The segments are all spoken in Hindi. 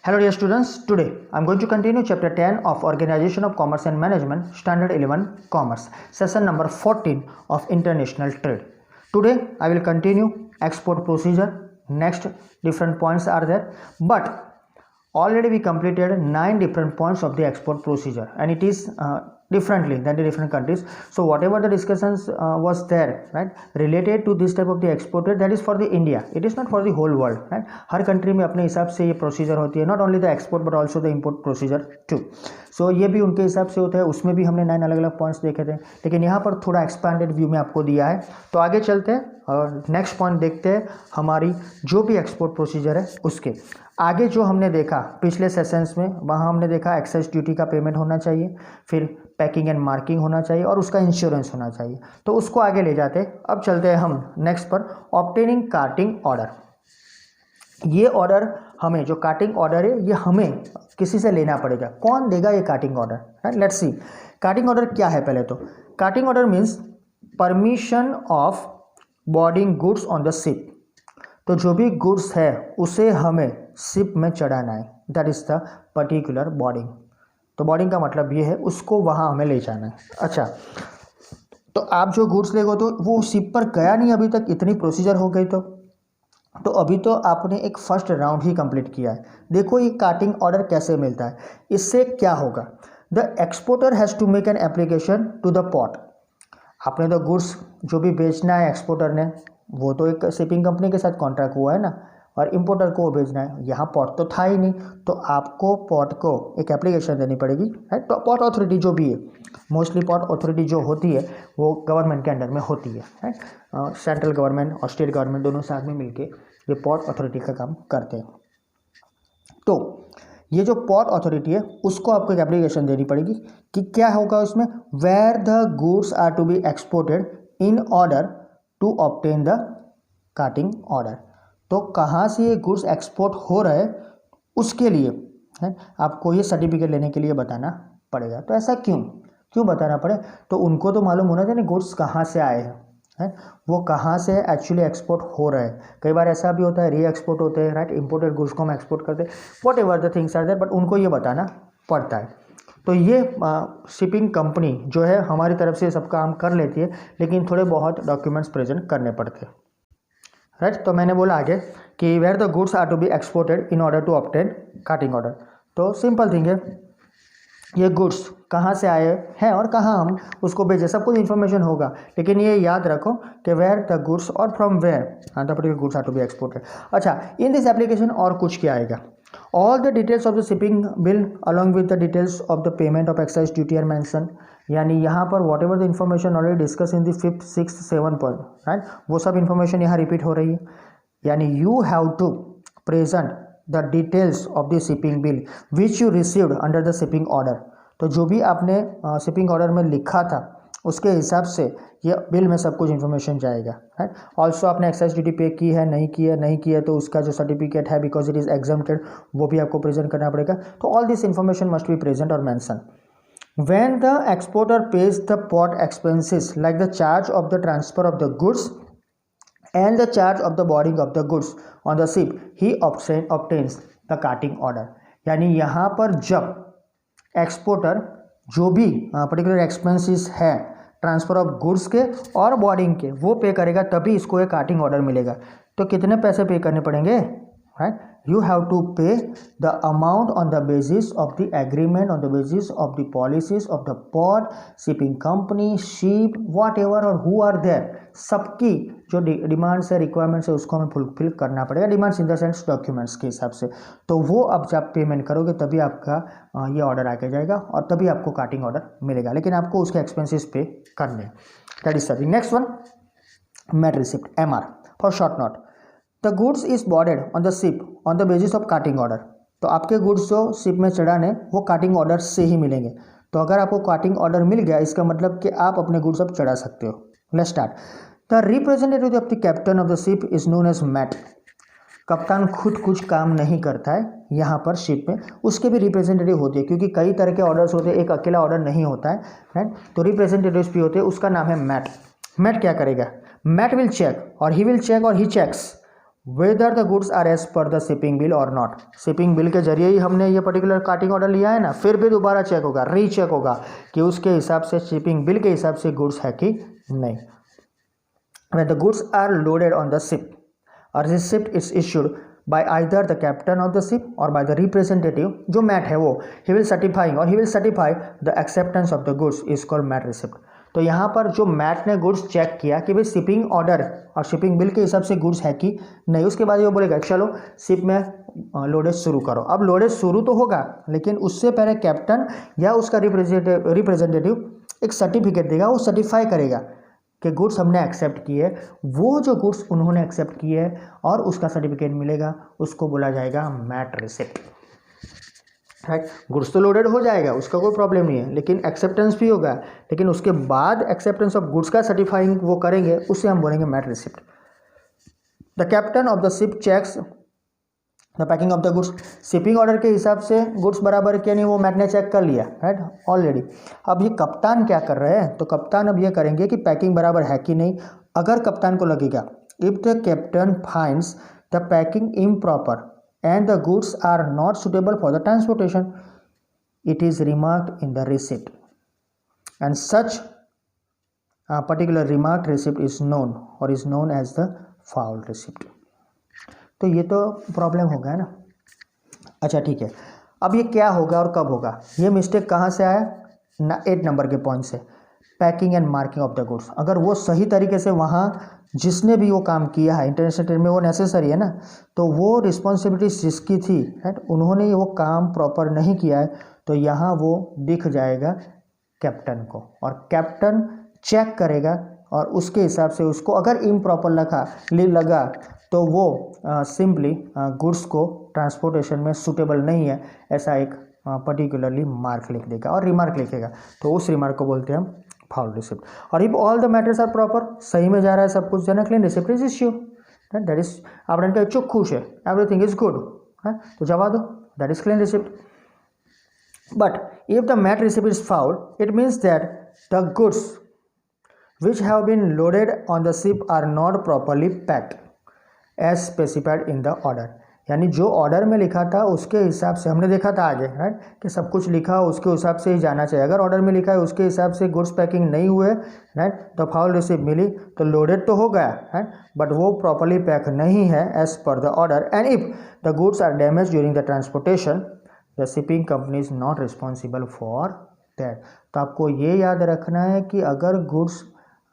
Hello dear students, today I am going to continue chapter 10 of Organization of Commerce and Management, Standard 11 Commerce, session number 14 of International Trade. Today I will continue export procedure. Next different points are there, but already we completed 9 different points of the export procedure, and it is differently than the different countries. So whatever the discussions was there, right, related to this type of the exported, that is for the India. It is not for the whole world, right? Her country में अपने हिसाब से ये procedure होती है, not only the export but also the import procedure too. So ये भी उनके हिसाब से होता है, उसमें भी हमने 9 अलग अलग पॉइंट्स देखे थे, लेकिन यहाँ पर थोड़ा एक्सपैंडेड व्यू में आपको दिया है. तो आगे चलते हैं और नेक्स्ट पॉइंट देखते हैं. हमारी जो भी एक्सपोर्ट प्रोसीजर है उसके आगे जो हमने देखा पिछले सेशंस में, वहाँ हमने देखा एक्साइज ड्यूटी का पेमेंट होना चाहिए, फिर पैकिंग एंड मार्किंग होना चाहिए और उसका इंश्योरेंस होना चाहिए. तो उसको आगे ले जाते हैं. अब चलते हैं हम नेक्स्ट पर, ऑब्टेनिंग कार्टिंग ऑर्डर. ये ऑर्डर हमें, जो कार्टिंग ऑर्डर है, ये हमें किसी से लेना पड़ेगा. कौन देगा ये carting order, right? Let's see carting order क्या है. पहले तो carting order means permission of boarding goods on the ship. तो जो भी गुड्स है उसे हमें शिप में चढ़ाना है, that is the particular boarding. तो बोर्डिंग का मतलब ये है उसको वहाँ हमें ले जाना है. अच्छा, तो आप जो गुड्स ले गए तो वो शिप पर गया नहीं अभी तक, इतनी प्रोसीजर हो गई. तो अभी तो आपने एक फर्स्ट राउंड ही कंप्लीट किया है. देखो ये कार्टिंग ऑर्डर कैसे मिलता है. इससे क्या होगा, the exporter has to make an application to the port. आपने तो गुड्स जो भी बेचना है एक्सपोर्टर ने, वो तो एक शिपिंग कंपनी के साथ कॉन्ट्रैक्ट हुआ है ना, और इंपोर्टर को भेजना है. यहाँ पोर्ट तो था ही नहीं, तो आपको पोर्ट को एक एप्लीकेशन देनी पड़ेगी, राइट? तो पोर्ट अथॉरिटी जो भी है, मोस्टली पोर्ट अथॉरिटी जो होती है वो गवर्नमेंट के अंडर में होती है, राइट? सेंट्रल गवर्नमेंट और स्टेट गवर्नमेंट दोनों साथ में मिलके ये पोर्ट अथॉरिटी का काम करते हैं. तो ये जो पोर्ट अथॉरिटी है उसको आपको एक एप्लीकेशन देनी पड़ेगी कि क्या होगा उसमें, where the goods are to be exported in order to obtain the carting order. तो कहाँ से ये गुड्स एक्सपोर्ट हो रहे हैं उसके लिए है आपको ये सर्टिफिकेट लेने के लिए बताना पड़ेगा. तो ऐसा क्यों बताना पड़े, तो उनको तो मालूम होना चाहिए गुड्स कहाँ से आए हैं, वो कहाँ से एक्चुअली एक्सपोर्ट हो रहे हैं. कई बार ऐसा भी होता है री एक्सपोर्ट होते हैं, राइट? इंपोर्टेड गुड्स को हम एक्सपोर्ट करते हैं, whatever the things are there, but उनको ये बताना पड़ता है. तो ये शिपिंग कंपनी जो है हमारी तरफ से सब काम कर लेती है, लेकिन थोड़े बहुत डॉक्यूमेंट्स प्रेजेंट करने पड़ते हैं, राइट? तो मैंने बोला आगे कि where the goods are to be exported in order to obtain carting order. तो सिंपल थिंग है, ये गुड्स कहाँ से आए हैं और कहाँ हम उसको भेजें, सब कुछ इन्फॉर्मेशन होगा, लेकिन ये याद रखो कि वेयर द गुड्स और from where the particular goods are to be exported. अच्छा, इन दिस एप्लीकेशन और कुछ क्या आएगा, all the details of the shipping bill along with the details of the payment of excise duty are mention. यानी यहाँ पर whatever the information already discuss in the 5th, 6th, 7th point, right? वो सब इन्फॉर्मेशन यहाँ रिपीट हो रही है. यानी you have to present the details of the shipping bill which you received under the shipping order. तो जो भी आपने शिपिंग ऑर्डर में लिखा था उसके हिसाब से ये बिल में सब कुछ इन्फॉर्मेशन जाएगा, राइट? ऑल्सो आपने एक्साइज ड्यूटी पे की है, नहीं की है, तो उसका जो सर्टिफिकेट है बिकॉज इट इज़ एग्जम्प्टेड, वो भी आपको प्रेजेंट करना पड़ेगा. तो all this information must be present और mention. When the exporter pays the port expenses like the charge of the transfer of the goods and the charge of the boarding of the goods on the ship, he obtains the carting order. यानी यहाँ पर जब एक्सपोर्टर जो भी पर्टिकुलर एक्सपेंसेस है ट्रांसफ़र ऑफ गुड्स के और बोर्डिंग के वो पे करेगा, तभी इसको एक कार्टिंग ऑर्डर मिलेगा. तो कितने पैसे पे करने पड़ेंगे, right? You have to pay the amount on the basis of the agreement, on the basis of the policies of the port, shipping company, ship, whatever और who are there, सबकी जो डिमांड्स है, रिक्वायरमेंट्स है, उसको हमें फुलफिल करना पड़ेगा. Demands in the sense documents के हिसाब से. तो वो अब जब पेमेंट करोगे तभी आपका ये ऑर्डर आके जाएगा और तभी आपको कार्टिंग ऑर्डर मिलेगा, लेकिन आपको उसके एक्सपेंसेस पे करने हैं. दैट इज सभी. Next one, mate receipt, MR for short note. The goods is boarded on the ship on the basis of carting order. तो आपके गुड्स जो शिप में चढ़ाने वो कार्टिंग ऑर्डर से ही मिलेंगे. तो अगर आपको कार्टिंग ऑर्डर मिल गया, इसका मतलब कि आप अपने गुड्स अब चढ़ा सकते हो. Let's start. The representative of the captain of the ship is known as mate. कप्तान खुद कुछ काम नहीं करता है यहाँ पर शिप में, उसके भी रिप्रेजेंटेटिव होते हैं, क्योंकि कई तरह के ऑर्डर्स होते हैं, एक अकेला ऑर्डर नहीं होता है, राइट? तो रिप्रेजेंटेटिव्स भी होते हैं, उसका नाम है मैट. मैट क्या करेगा, मैट विल चेक और ही विल चेक और he checks whether the goods are as per the shipping bill और नॉट। शिपिंग बिल के जरिए ही हमने ये पर्टिकुलर कार्टिंग ऑर्डर लिया है ना, फिर भी दोबारा चेक होगा, रीचेक होगा कि उसके हिसाब से शिपिंग बिल के हिसाब से गुड्स है कि नहीं। When the goods are loaded on the ship, a receipt is issued by either the captain of the ship or by the representative, जो मैट है वो, he will certify the acceptance of the goods is called mat receipt। तो यहाँ पर जो मैट ने गुड्स चेक किया कि भाई शिपिंग ऑर्डर और शिपिंग बिल के हिसाब से गुड्स है कि नहीं, उसके बाद ये बोलेगा चलो शिप में लोडेज शुरू करो। अब लोडेज शुरू तो होगा, लेकिन उससे पहले कैप्टन या उसका रिप्रेजेंटेटिव एक सर्टिफिकेट देगा, वो सर्टिफाई करेगा कि गुड्स हमने एक्सेप्ट किए। वो जो गुड्स उन्होंने एक्सेप्ट किए और उसका सर्टिफिकेट मिलेगा, उसको बोला जाएगा मैट रिसिप्ट, राइट। गुड्स तो लोडेड हो जाएगा, उसका कोई प्रॉब्लम नहीं है, लेकिन एक्सेप्टेंस भी होगा, लेकिन उसके बाद एक्सेप्टेंस ऑफ गुड्स का सर्टिफाइंग वो करेंगे, उससे हम बोलेंगे mate receipt. The captain of the ship checks the packing of the goods. Shipping order के हिसाब से गुड्स बराबर क्या नहीं, वो मैट ने चेक कर लिया, राइट, ऑलरेडी। अब ये कप्तान क्या कर रहे हैं, तो कप्तान अब ये करेंगे कि पैकिंग बराबर है कि नहीं। अगर कप्तान को लगेगा, if the captain finds the packing improper and the goods are not suitable for the transportation, it is remarked in the receipt and such particular remarked receipt is known और is known as the foul receipt. तो ये तो प्रॉब्लम होगा ना। अच्छा ठीक है, अब ये क्या होगा और कब होगा, ये मिस्टेक कहाँ से आया ना, 8 नंबर के पॉइंट से, packing and marking of the goods. अगर वो सही तरीके से वहाँ जिसने भी वो काम किया है इंटरनेशनल ट्रेड में, वो नेसेसरी है ना, तो वो रिस्पॉन्सिबिलिटी जिसकी थी, राइट, उन्होंने वो काम प्रॉपर नहीं किया है, तो यहाँ वो दिख जाएगा कैप्टन को, और कैप्टन चेक करेगा और उसके हिसाब से उसको अगर इम्प्रॉपर लगा तो वो सिंपली गुड्स को ट्रांसपोर्टेशन में सूटेबल नहीं है, ऐसा एक पर्टिकुलरली मार्क लिख देगा और रिमार्क लिखेगा, तो उस रिमार्क को बोलते हैं हम फाउल रिसिप्ट। और if all the matters are proper, सही में जा रहा है सब कुछ, then clean receipt is issued, that is आपने कहा चुप खुश है, एवरीथिंग इज गुड, है तो जवाब दो, that is clean receipt. But if the mate receipt is foul, it means that the goods which have been loaded on the ship are not properly packed as specified in the order। यानी जो ऑर्डर में लिखा था उसके हिसाब से, हमने देखा था आगे, राइट, कि सब कुछ लिखा उसके हिसाब से ही जाना चाहिए। अगर ऑर्डर में लिखा है उसके हिसाब से गुड्स पैकिंग नहीं हुए, राइट, तो फाउल रिसिप्ट मिली, तो लोडेड तो हो गया, राइट, बट वो प्रॉपरली पैक नहीं है as per the order. And if the goods are damage during the transportation, the shipping company is not responsible for that. तो आपको ये याद रखना है कि अगर गुड्स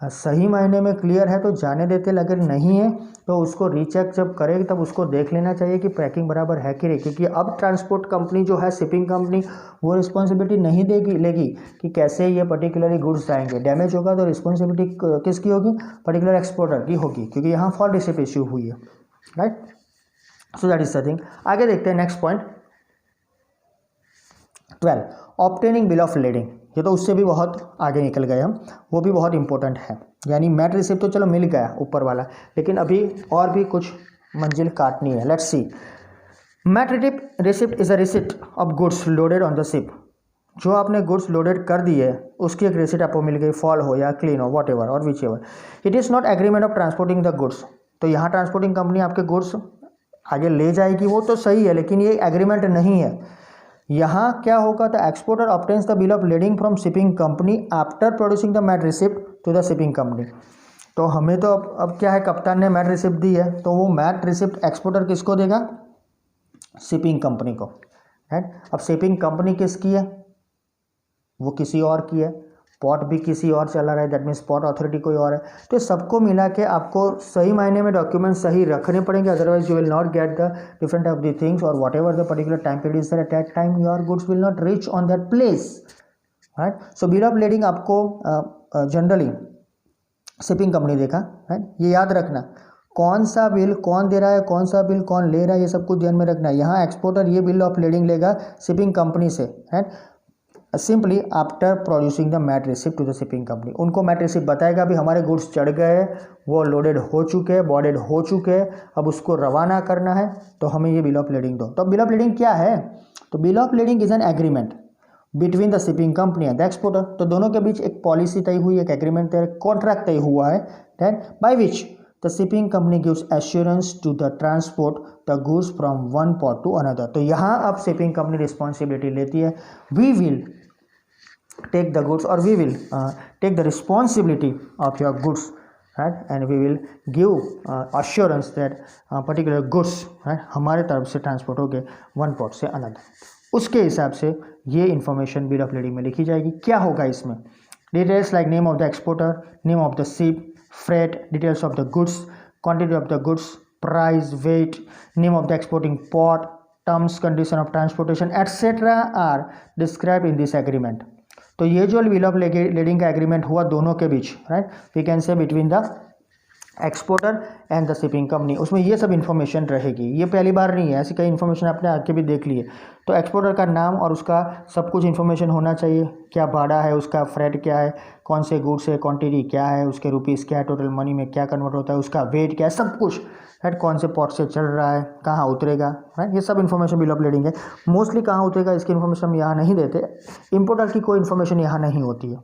सही मायने में क्लियर है तो जाने देते, अगर नहीं है तो उसको रीचेक जब करेगी तब उसको देख लेना चाहिए कि पैकिंग बराबर है कि नहीं, क्योंकि अब ट्रांसपोर्ट कंपनी जो है, शिपिंग कंपनी, वो रिस्पॉन्सिबिलिटी नहीं लेगी कि कैसे ये पर्टिकुलरली गुड्स जाएंगे। डैमेज होगा तो रिस्पॉन्सिबिलिटी किसकी होगी, पर्टिकुलर एक्सपोर्टर की होगी, क्योंकि यहाँ फॉर रिसिप्ट इश्यू हुई है, right. So that is the thing. आगे देखते हैं next point 12, obtaining bill of lending. ये तो उससे भी बहुत आगे निकल गए हम, वो भी बहुत इंपॉर्टेंट है। यानी मैट रिसिप्ट तो चलो मिल गया ऊपर वाला, लेकिन अभी और भी कुछ मंजिल काटनी है। Let's see. Mate receipt is a receipt of goods loaded on the ship. जो आपने गुड्स लोडेड कर दी है उसकी एक रिसिप्ट आपको मिल गई, फॉल हो या क्लीन हो, वॉट एवर और which ever. It is not agreement of transporting the goods. तो यहाँ ट्रांसपोर्टिंग कंपनी आपके गुड्स आगे ले जाएगी, वो तो सही है, लेकिन ये एग्रीमेंट नहीं है। यहाँ क्या होगा, the exporter obtains the bill of lading from shipping company after producing the mate receipt to the shipping company. तो हमें तो अब क्या है, कप्तान ने मैट रिसिप्ट दी है, तो वो मैट रिसिप्ट एक्सपोर्टर किसको देगा, शिपिंग कंपनी को, राइट। अब शिपिंग कंपनी किसकी है, वो किसी और की है, पोर्ट भी किसी और चला रहा है, दैट मीन्स पोर्ट अथॉरिटी कोई और है। तो सबको मिला के आपको सही मायने में डॉक्यूमेंट सही रखने पड़ेंगे, otherwise you will not get the different of the things और whatever the particular time period is at that time, your goods will not reach on that place, right. So bill of lading आपको जनरली शिपिंग कंपनी देखा, राइट। ये याद रखना, कौन सा बिल कौन दे रहा है, कौन सा बिल कौन ले रहा है, ये सब कुछ ध्यान में रखना है। यहाँ एक्सपोर्टर ये बिल ऑफ लेडिंग लेगा शिपिंग कंपनी से, right, simply after producing the mate receipt to the shipping company. उनको मैट रिसिप्ट बताएगा भी हमारे गुड्स चढ़ गए, वो लोडेड हो चुके हैं, बॉर्डेड हो चुके हैं, अब उसको रवाना करना है, तो हमें ये बिल ऑफ लेडिंग दो। तो बिल ऑफ लेडिंग क्या है, तो bill of lending is an agreement between the shipping company and the exporter. तो दोनों के बीच एक पॉलिसी तय हुई, एक एग्रीमेंट तय, कॉन्ट्रैक्ट तय हुआ है, that by which the shipping company gives assurance to the transport the goods from one port to another. तो यहाँ अब शिपिंग कंपनी रिस्पॉन्सिबिलिटी लेती है, we will take the goods और we will take the responsibility of your goods, right, and we will give assurance that particular goods, right, हमारे तरफ से ट्रांसपोर्ट हो गए वन पोर्ट से अनदर। उसके हिसाब से ये इन्फॉर्मेशन बिल ऑफ लीडिंग में लिखी जाएगी। क्या होगा इसमें? Details like name of the exporter, name of the ship, freight, details of the goods, quantity of the goods, price, weight, name of the exporting port, terms condition of transportation etcetera are describe in this agreement. तो ये जो बिल ऑफ लीडिंग का एग्रीमेंट हुआ दोनों के बीच, right, we can say between the exporter and the shipping company, उसमें ये सब इन्फॉर्मेशन रहेगी। ये पहली बार नहीं है, ऐसी कई इन्फॉर्मेशन आपने आगे भी देख ली है। तो एक्सपोर्टर का नाम और उसका सब कुछ इन्फॉर्मेशन होना चाहिए, क्या भाड़ा है उसका, फ्रेट क्या है, कौन से गुड्स है, क्वांटिटी क्या है, उसके रुपीज़ क्या है, टोटल मनी में क्या कन्वर्ट होता है, उसका वेट क्या है, सब कुछ, राइट, कौन से पोर्ट से चल रहा है, कहाँ उतरेगा, राइट, ये सब इन्फॉर्मेशन बिल ऑफ लीडिंग है। मोस्टली कहाँ उतरेगा इसकी इन्फॉर्मेशन हम यहाँ नहीं देते, इंपोर्टर की कोई इन्फॉर्मेशन यहाँ नहीं होती है,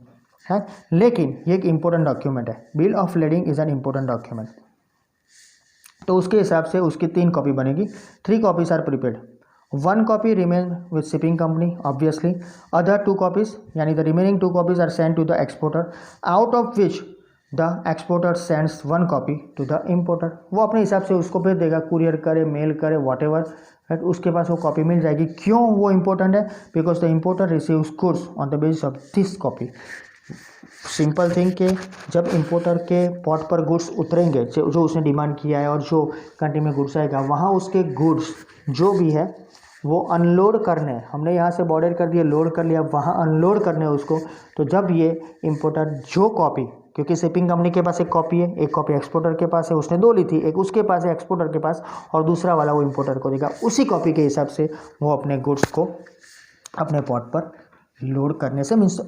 लेकिन ये एक इंपॉर्टेंट डॉक्यूमेंट है। Bill of leading is an important document. तो उसके हिसाब से उसकी 3 कॉपी बनेगी। 3 copies are prepaid, 1 copy remain with shipping company obviously, other 2 copies यानी the remaining 2 copies are send to the exporter, out of which the exporter sends 1 copy to the importer. वो अपने हिसाब से उसको भेज देगा, कुरियर करे, मेल करे, वॉट एवर, राइट, उसके पास वो कॉपी मिल जाएगी। क्यों वो इम्पोर्टेंट है? Because the importer receives goods on the basis of this copy. Simple thing कि जब इंपोर्टर के पोर्ट पर गुड्स उतरेंगे, जो उसने डिमांड किया है और जो कंट्री में गुड्स आएगा, वहाँ उसके गुड्स जो भी है वो अनलोड करने, हमने यहाँ से बॉर्डर कर दिया, लोड कर लिया, वहाँ अनलोड करने उसको। तो जब ये इंपोर्टर जो कॉपी, क्योंकि शिपिंग कंपनी के पास एक कॉपी है, एक कॉपी एक्सपोर्टर के पास है, उसने 2 ली थी, एक उसके पास है एक्सपोर्टर के पास और दूसरा वाला वो इंपोर्टर को देगा, उसी कॉपी के हिसाब से वो अपने गुड्स को अपने पोर्ट पर लोड करने से, मीन्स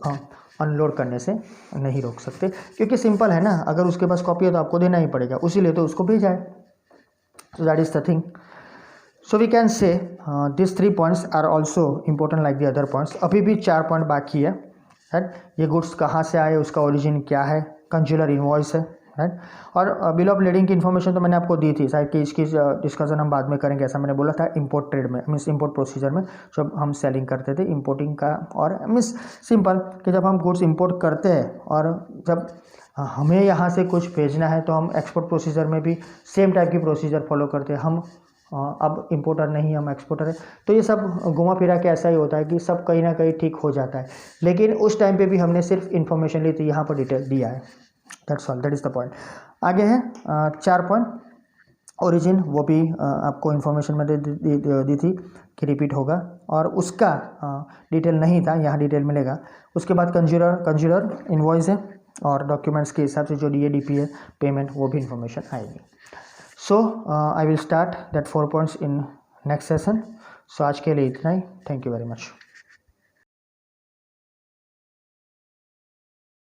अनलोड करने से नहीं रोक सकते। क्योंकि सिंपल है ना, अगर उसके पास कॉपी है तो आपको देना ही पड़ेगा, उसीलिए तो उसको भेजा है। So that is the thing. So we can say this 3 points are also important like the other points. अभी भी 4 पॉइंट बाकी है, राइट। ये गुड्स कहाँ से आए, उसका ओरिजिन क्या है, कंज्यूमर इनवॉइस है, राइट। और बिल ऑफ लीडिंग की इन्फॉर्मेशन तो मैंने आपको दी थी, शायद कि इसकी डिस्कशन हम बाद में करेंगे, ऐसा मैंने बोला था। इंपोर्ट ट्रेड में, मीन्स इंपोर्ट प्रोसीजर में जब हम सेलिंग करते थे इंपोर्टिंग का, और मीन्स सिंपल कि जब हम गुड्स इंपोर्ट करते हैं और जब हमें यहाँ से कुछ भेजना है तो हम एक्सपोर्ट प्रोसीजर में भी सेम टाइप की प्रोसीजर फॉलो करते हैं। हम अब इंपोर्टर नहीं, हम एक्सपोर्टर है। तो ये सब घुमा फिरा के ऐसा ही होता है कि सब कहीं ना कहीं ठीक हो जाता है, लेकिन उस टाइम पे भी हमने सिर्फ इन्फॉर्मेशन ली थी, यहाँ पर डिटेल दिया है। That's all, that is the point. आगे है 4 पॉइंट। ओरिजिन, वो भी आपको इन्फॉर्मेशन में दी थी कि रिपीट होगा, और उसका डिटेल नहीं था, यहाँ डिटेल मिलेगा। उसके बाद कंज्यूमर इनवॉइस है, और डॉक्यूमेंट्स के हिसाब से जो DADP है पेमेंट, वो भी इन्फॉर्मेशन आएगी। So I will start that 4 points in next session. So आज के लिए इतना ही। Thank you very much.